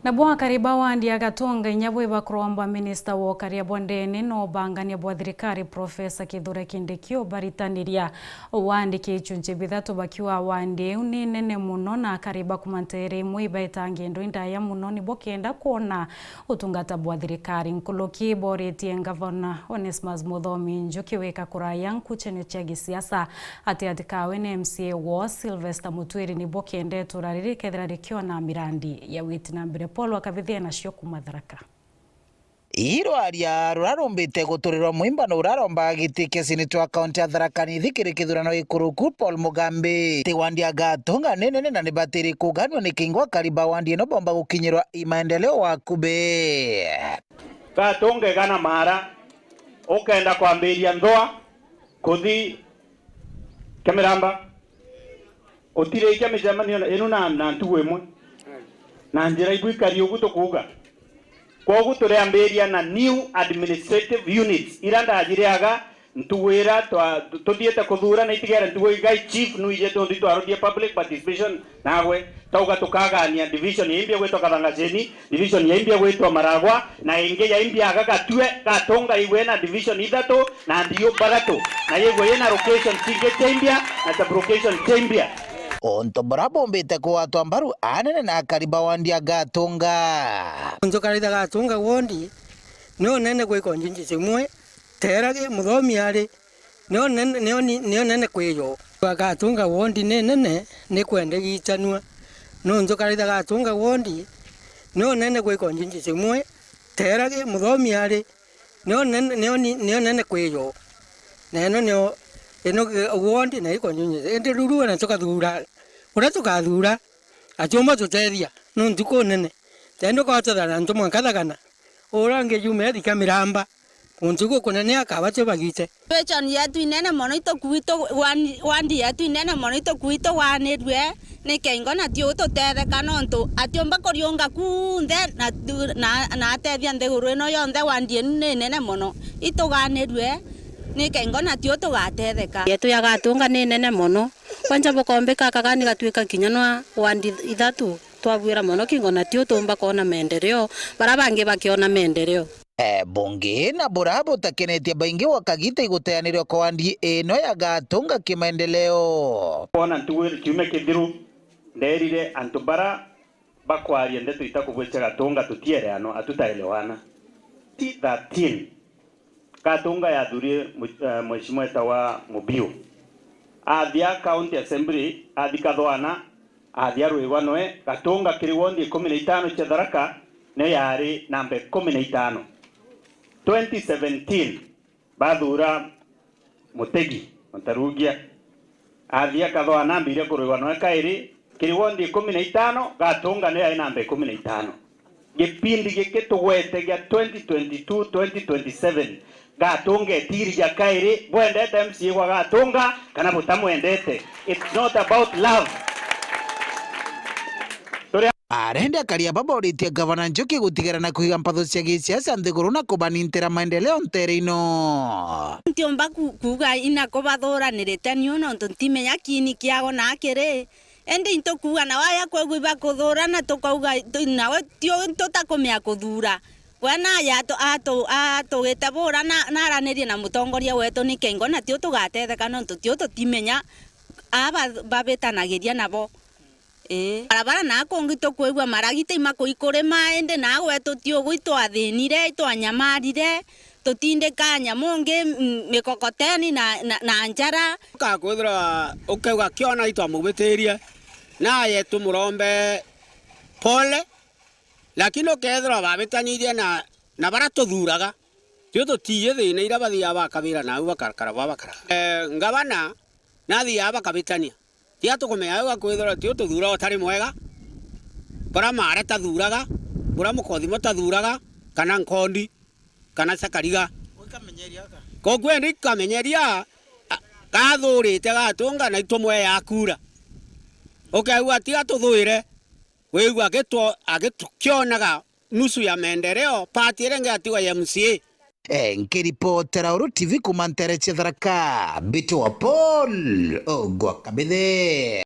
Na bwa kariba wandi agatonga inyabwe bakromba minister wo karia bondene no bangania bwa thirikari Professor Kithure Kindiki baritaniria wandi kichunje bithatu bakiwa wandi uni nene muno na kariba kumantere imwe ibaetange ndo indaya muno ni bokenda kuona utungata bwa thirikari nkuloki boretie governor Onesmus Muthomi Njuki weka kuraya nkuchene cha gisiasa ati kawe na MCA wo Sylvester Mutwiri ni bokende turariri kethira rikiona mirandi ya witinambire Paul wakavithia na cio kuma Tharaka. Iro aria rurarumbite guturirwa mwimbano uraromba gitike sinitwa kaunti ya Tharaka ni thikiri kithurano ikuruku Paul Mugambi ti wandi agatonga nene na nibatiri kuganwa ni kingwa kariba wandi no bomba gukinyirwa imaendeleo wa kube gatonge gana mara ukenda kwambiria ndoa kuthi Kemiramba utire ikya mijamanio ino na ntuwe mwe na njira igwikari uguto kuga kwa uguto reamberia na new administrative units iranda ajiriaga ntuwera todieta kuthura na itigera ntuwe guy chief nu ije to ndito arodia public participation nawe tauga tukagania division yimbia gwetwa Kathangacheni division yimbia gwetwa Maragwa na inge ya imbia gagatwe gatonga igwe na division ithatu na ndio barato na yego yena location tige chembia na sublocation chembia onto brabo mbete kwa twambaru anene na kariba wandi agatonga onzo karida gatonga wondi no nene kwe konjinji simwe terage Muthomi ari no nene kweyo gatonga wondi nene ne kwende gichanwa no onzo karida gatonga wondi no nene kwe konjinji simwe terage Muthomi ari no nene kweyo neno eno wondi na iko nyunye ende ruru na toka thura ura toka thura achomba tuteria no ntuko nene tendo kwa tara ntoma kathagana orange yume di Kemiramba untuko kunene akabacho bagite pechan yetu inene monito kuito wandi yetu inene monito kuito wanedwe ne kengo na tio to tere kanonto atiomba korionga kunde na atethia ndeguru no yonde wandi nene mono ito ganedwe ni kengo na tio to gatetheka yetu ya gatunga ni nene mono kwanja bokombe kakagani gatwika kinyanwa wandi ithatu twabwira mono kingo na tio tumba kona maendeleo barabange bakiona maendeleo bunge na burabo takenetia baingi wakagita iguteanirio kwa wandi eno ya gatunga kimaendeleo kona ntuwe kiume kithiru nderire antubara bakwaria ndeto itakubwecha gatunga tutiere ano atutaelewana 13 Katunga ya dhurie mheshimiwa tawa Mubio athia county assembly athikathwana athia rwigwanwe Katunga kiriwondi 15 cha Tharaka ne yari namba 15 2017 bathura Mutegi Ontarugia athia kathwana mbire kurwigwanwe kairi kiriwondi 15 Katunga ne yari namba 15 gipindi gikitugwete gya 2022 2027 gatunge tiri ya kairi bwendete MCA kwa gatunga kana butamwendete. It's not about love. Arenda karia baboritie Governor Njuki gutigera na kuiga mpatho cia gisiasa nthiguru na kubanintira maendeleo nterino ntiomba kuga ina kubathuranirite ni uno ntimenya kini kiago na akiri ende into kuga na waya kwegwiba kuthurana tukauga nawe tio tutakomea kuthura wana ya ato getabora na araneria na mutongoria wetu ni kengo na tio tugatetheka no tio tutimenya aba babetanagiria nabo barabara na kongito kwegwa maragite imakuikore maende na wetu tio gwito athinire to anyamarire tutinde kanya monge mikokoteni na njara ka kwithira ukauga kiona itwa mubitiria na yetu murombe pole lakini ukethira babetanirie na baratuthuraga tio tutiye thina ira bathia bakabira na bakara babakara ngabana nathia bakabitania tia tukumenya ugakwithira tio tuthura utari mwega bara mare tathuraga bura mukothimo tathuraga kana nkondi kana sakariga kogwe ndi kamenyeria gathurite gatunga na itumwe yakura ukauga tia tuthuire wewe agetukionaga nusu ya maendeleo pati renge atiwa ya MCA nkiripotera Uru TV kumantere Tharaka Bitu wa Paul Ogwakabithe.